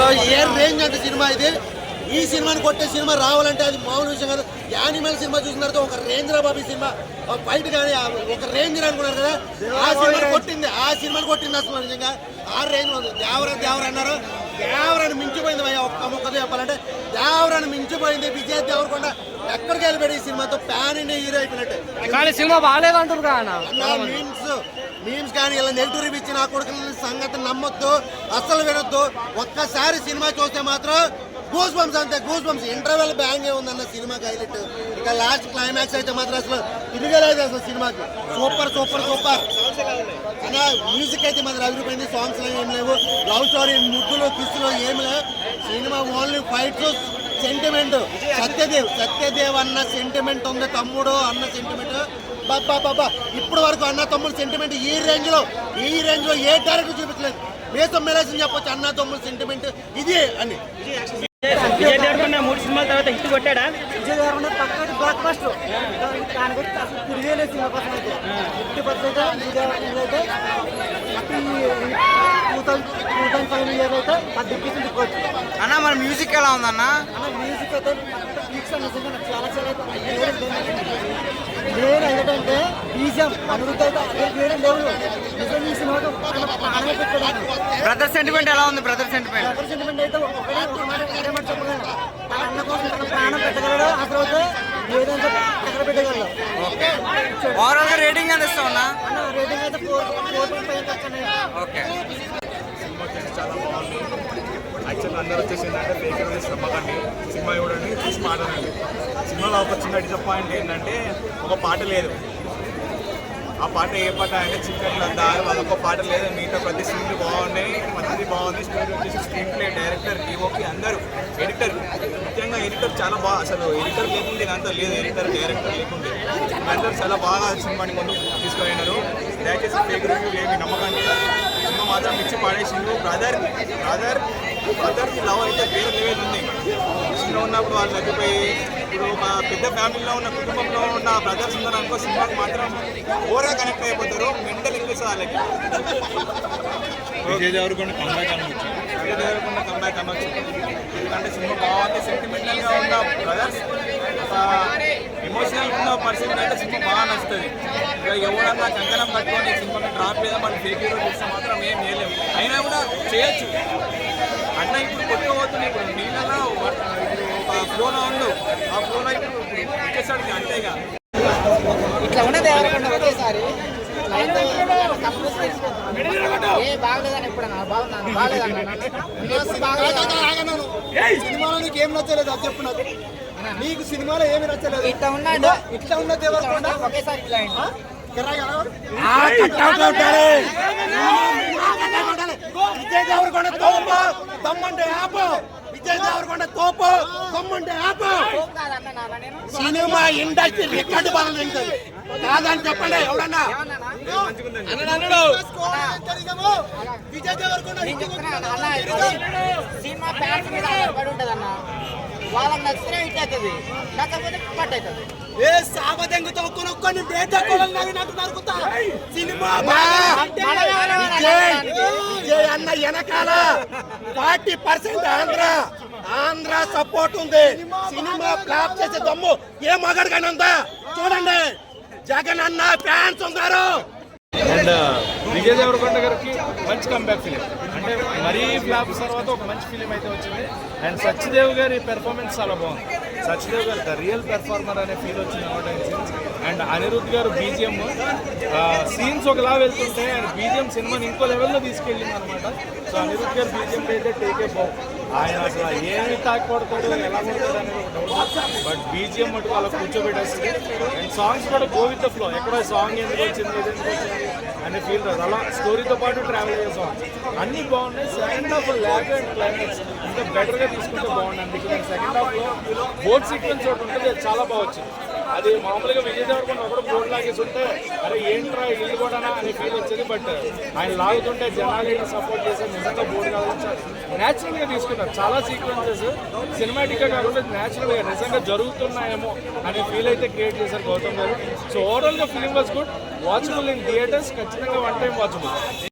అసలు ఏ రేంజ్ అంటే సినిమా ఇది. ఈ సినిమాని కొట్టే సినిమా రావాలంటే అది మామూలు విషయం కాదు. యానిమల్ సినిమా చూసిన తర్వాత ఒక రేంజ్ రా బాబీ సినిమా ఫైట్ కానీ ఒక రేంజ్ అనుకున్నారు కదా, ఆ సినిమాని కొట్టింది అసలు నిజంగా ఆ రేంజ్ ఉంది. దేవర అన్నారు, దేవరాన్ని మించిపోయింది భయ. ఒక్క మొక్కతో చెప్పాలంటే దేవరాన్ని మించిపోయింది. విజయ్ దేవరకొండ ఎక్కడికి వెళ్ళిపోయాడు ఈ సినిమాతో, ప్యాన్ ఇండియా హీరో అయిపోయినట్టు. సినిమా బాగాలేదంటారు మీమ్స్ కానీ ఇలా నెగిటివ్ రివ్యూ ఇచ్చిన కొడుకుల సంగతి నమ్మొద్దు, అస్సలు వినొద్దు. ఒక్కసారి సినిమా చూస్తే మాత్రం గూస్ బంప్స్ అంతే, గూస్ బంప్స్. ఇంటర్వెల్ బ్యాంగ్ ఉందన్న సినిమాకి హైలైట్. ఇక లాస్ట్ క్లైమాక్స్ అయితే మాత్రం అసలు తిరిగలేదు అసలు సినిమాకి. సూపర్ సూపర్ సూపర్ అలా మ్యూజిక్ అయితే మాత్రం అదిరిపోయింది. సాంగ్స్ ఏం లేవు, లవ్ స్టోరీ, ముగ్గులు, కిస్సులు ఏమి లేవు. Cinema only fights, sentiment. Satyadev అన్న సెంటిమెంట్ ఉంది, తమ్ముడు అన్న సెంటిమెంట్. బాబా ఇప్పుడు వరకు అన్న తమ్ముడు సెంటిమెంట్ ఈ రేంజ్ లో ఏ డైరెక్టర్ చూపించలేదు. మేసం మెలేసిన చెప్పొచ్చు అన్న తమ్ముడు సెంటిమెంట్ ఇది అని. విజయ్ దేవరకొండ 3 సినిమాల తర్వాత హిట్ కొట్టాడా? విజయ్ దేవరకొండ పక్కన బ్లాక్ బస్టర్. దాని గురించి అసలు తిరిగేలేదు సినిమా కోసం అయితే. 50% విజయ్ దేవరకొండ అయితే 2005 ఇయర్ అయితే 10% రికార్డ్. అన్న మరి మ్యూజిక్ ఎలా ఉందన్న? మ్యూజిక్ అయితే నిజంగా చాలా నేను ఏంటంటే బీజం అనిరుద్ధ అయితే వేరే లెవెల్ నిజంగా ఈ సినిమాతో ప్రాణమే పెట్టాడు. బ్రదర్ సెంటిమెంట్ ఎలా ఉంది? బ్రదర్ సెంటిమెంట్ అయితే ఒకటే మాట చెప్పగలను, తన అన్న కోసం తన ప్రాణం పెట్టగలడు, అసలు అయితే ఏదైతే ఎక్కడ పెట్టగలడు. ఓవరాల్ గా రేటింగ్ ఎంత ఇస్తావన్నా? అన్న రేటింగ్ అయితే 4.5 ఓకే. చాలా బాగుంది. యాక్చువల్గా అందరూ వచ్చేసి ఏంటంటే ఫేక్ రివ్యూస్ నమ్మకండి, సినిమా చూడండి, చూసి మాట్లాడండి. సినిమాలో ఒక చిన్న డిసప్పాయింట్ ఏంటంటే ఒక పాట లేదు. ఆ పాట ఏ పాట అంటే చికెన్ అంతా అదొక పాట లేదు. మిగతా ప్రతి సీన్లు బాగున్నాయి, ప్రతిదీ బాగుంది. స్టోరీ వచ్చేసి స్క్రీన్ ప్లే, డైరెక్టర్, డిఓపి అందరూ, ఎడిటర్, ముఖ్యంగా ఎడిటర్ చాలా బాగా, అసలు ఎడిటర్ లేకుంటే ఇదంతా లేదు. ఎడిటర్, డైరెక్టర్ లేకుంటే అందరూ చాలా బాగా సినిమాని ముందు తీసుకుపోయినారు. దయచేసి ఫేక్ రివ్యూ ఏమి నమ్మకండి. సినిమా మాత్రం ఇచ్చి పాడేసిండు. బ్రదర్కి లవ్ అయితే వేరే లెవెల్ ఉంది. చిన్న ఉన్నప్పుడు వాళ్ళు తగ్గిపోయి ఇప్పుడు మా పెద్ద ఫ్యామిలీలో ఉన్న, కుటుంబంలో ఉన్న బ్రదర్స్ ఉన్నారు అనుకో, సినిమాకి మాత్రం ఓవర్గా కనెక్ట్ అయిపోతారు. మెంటల్ ఇంగ్లీష్ వాళ్ళకి. విజయ్ దేవరకొండ కంబ్యాక్ అనొచ్చు. ఎందుకంటే సినిమా బాగుంది. సెంటిమెంటల్గా ఉన్న బ్రదర్స్, ఎమోషనల్ ఉన్న పర్సన్ అయితే సినిమా బాగా నచ్చుతుంది. ఇక ఎవరన్నా కంకణం కట్టుకొని సినిమాని డ్రాప్ లేదా మన ఫేక్ హీరో చేస్తే మాత్రం ఏం చేయలేము. అయినా కూడా చేయొచ్చు. అన్న ఇప్పుడు కొట్టుకోబోతుంది. ఇప్పుడు నీళ్ళలో ఒక ఫ్లోలో ఉండు, ఆ ఫ్లోలో ఇప్పుడు ఇచ్చేసాడు అంతేగా. ఇట్లా ఉన్నది ఎవరికన్నా ఒకేసారి బాగలేదని ఎప్పుడన్నా సినిమాలో నీకు ఏం నచ్చలేదు అది చెప్పు నాకు. నీకు సినిమాలో ఏమి నచ్చలేదు? ఇట్లా ఉన్న దేవరకొండ ఒకేసారి విజయ్ దేవరకొండ తోపు దమ్మంటే ఆపు, విజయ్ దేవరకొండ తోపు దమ్మంటే ఆపు. సినిమా ఇండస్ట్రీ రికార్డు బలం తింటుంది కాదని చెప్పండి ఎవడన్నా. విజయ్ దేవరకొండ సినిమా ప్యాన్స్ మీద పడి ఉంటుంది అన్న. వాళ్ళకి నచ్చితే హిట్ అవుతుంది, నచ్చకపోతే పట్ అవుతుంది. ఏ సాబదెంగుతో కొనుక్కొని సినిమా విజయ్ అన్న వెనకాల 40% ఆంధ్ర సపోర్ట్ ఉంది. సినిమా ఫ్లాప్ చేసే దమ్ము ఏ మగడిగానే ఉందా చూడండి. జగన్ అన్న ఫ్యాన్స్ ఉన్నారు. అండ్ విజయ్ దేవరకొండ గారికి మంచి కంబ్యాక్ ఫిలిం, అంటే మరీ ఫ్లాప్ తర్వాత ఒక మంచి ఫిలిం అయితే వచ్చింది. అండ్ సత్యదేవ్ గారి పెర్ఫార్మెన్స్ చాలా బాగుంది. సత్యదేవ్ గారు ద రియల్ పెర్ఫార్మర్ అనే ఫీల్ వచ్చింది అవుట్ సీన్స్. అండ్ అనిరుద్ధ్ గారు బీజిఎం సీన్స్ ఒకలా వెళ్తుంటే అండ్ బీజిఎం సినిమాని ఇంకో లెవెల్లో తీసుకెళ్ళింది అనమాట. సో అనిరుద్ధ్ గారు బీజిఎం అయితే టేకే బాగు. ఆయన అసలు ఏమి తాకిపడతాడు, ఎలా కొడతాడు అనేది ఒక డౌట్. బట్ బీజిఎం మటుకు అలా కూర్చోబెట్టేస్తుంది. అండ్ సాంగ్స్ కూడా గో విత్ ద ఫ్లో. ఎక్కడో సాంగ్ ఎందుకు వచ్చింది అనే ఫీల్ రాదు. అలా స్టోరీతో పాటు ట్రావెల్ అయ్యే సాంగ్స్ అన్నీ బాగున్నాయి. Second half lag and climax ఇంకా బెటర్గా తీసుకుంటే బాగుంది. అందుకే సెకండ్ హాఫ్లో బోట్ సీక్వెన్స్ ఒకటి ఉంటుంది, అది చాలా బాగా వచ్చింది. అది మామూలుగా విజయ్ దేవరకొండ ఒకటి బోర్డు లాగేసి ఉంటే అరే ఏంట్రా ఇల్లు కూడా అనే ఫీల్ వచ్చేది. బట్ ఆయన లాగుతుంటే జనాలు సపోర్ట్ చేసి నిజంగా బోర్డు కావాలని న్యాచురల్గా తీసుకుంటారు. చాలా సీక్వెన్సెస్ సినిమాటిక్గా కాకుండా న్యాచురల్గా నిజంగా జరుగుతున్నాయేమో అనే ఫీల్ అయితే క్రియేట్ చేశారు గౌతమ్ గారు. సో ఓవరాల్గా film was good, watchable in theatres. ఖచ్చితంగా 1 టైం వాచబుల్.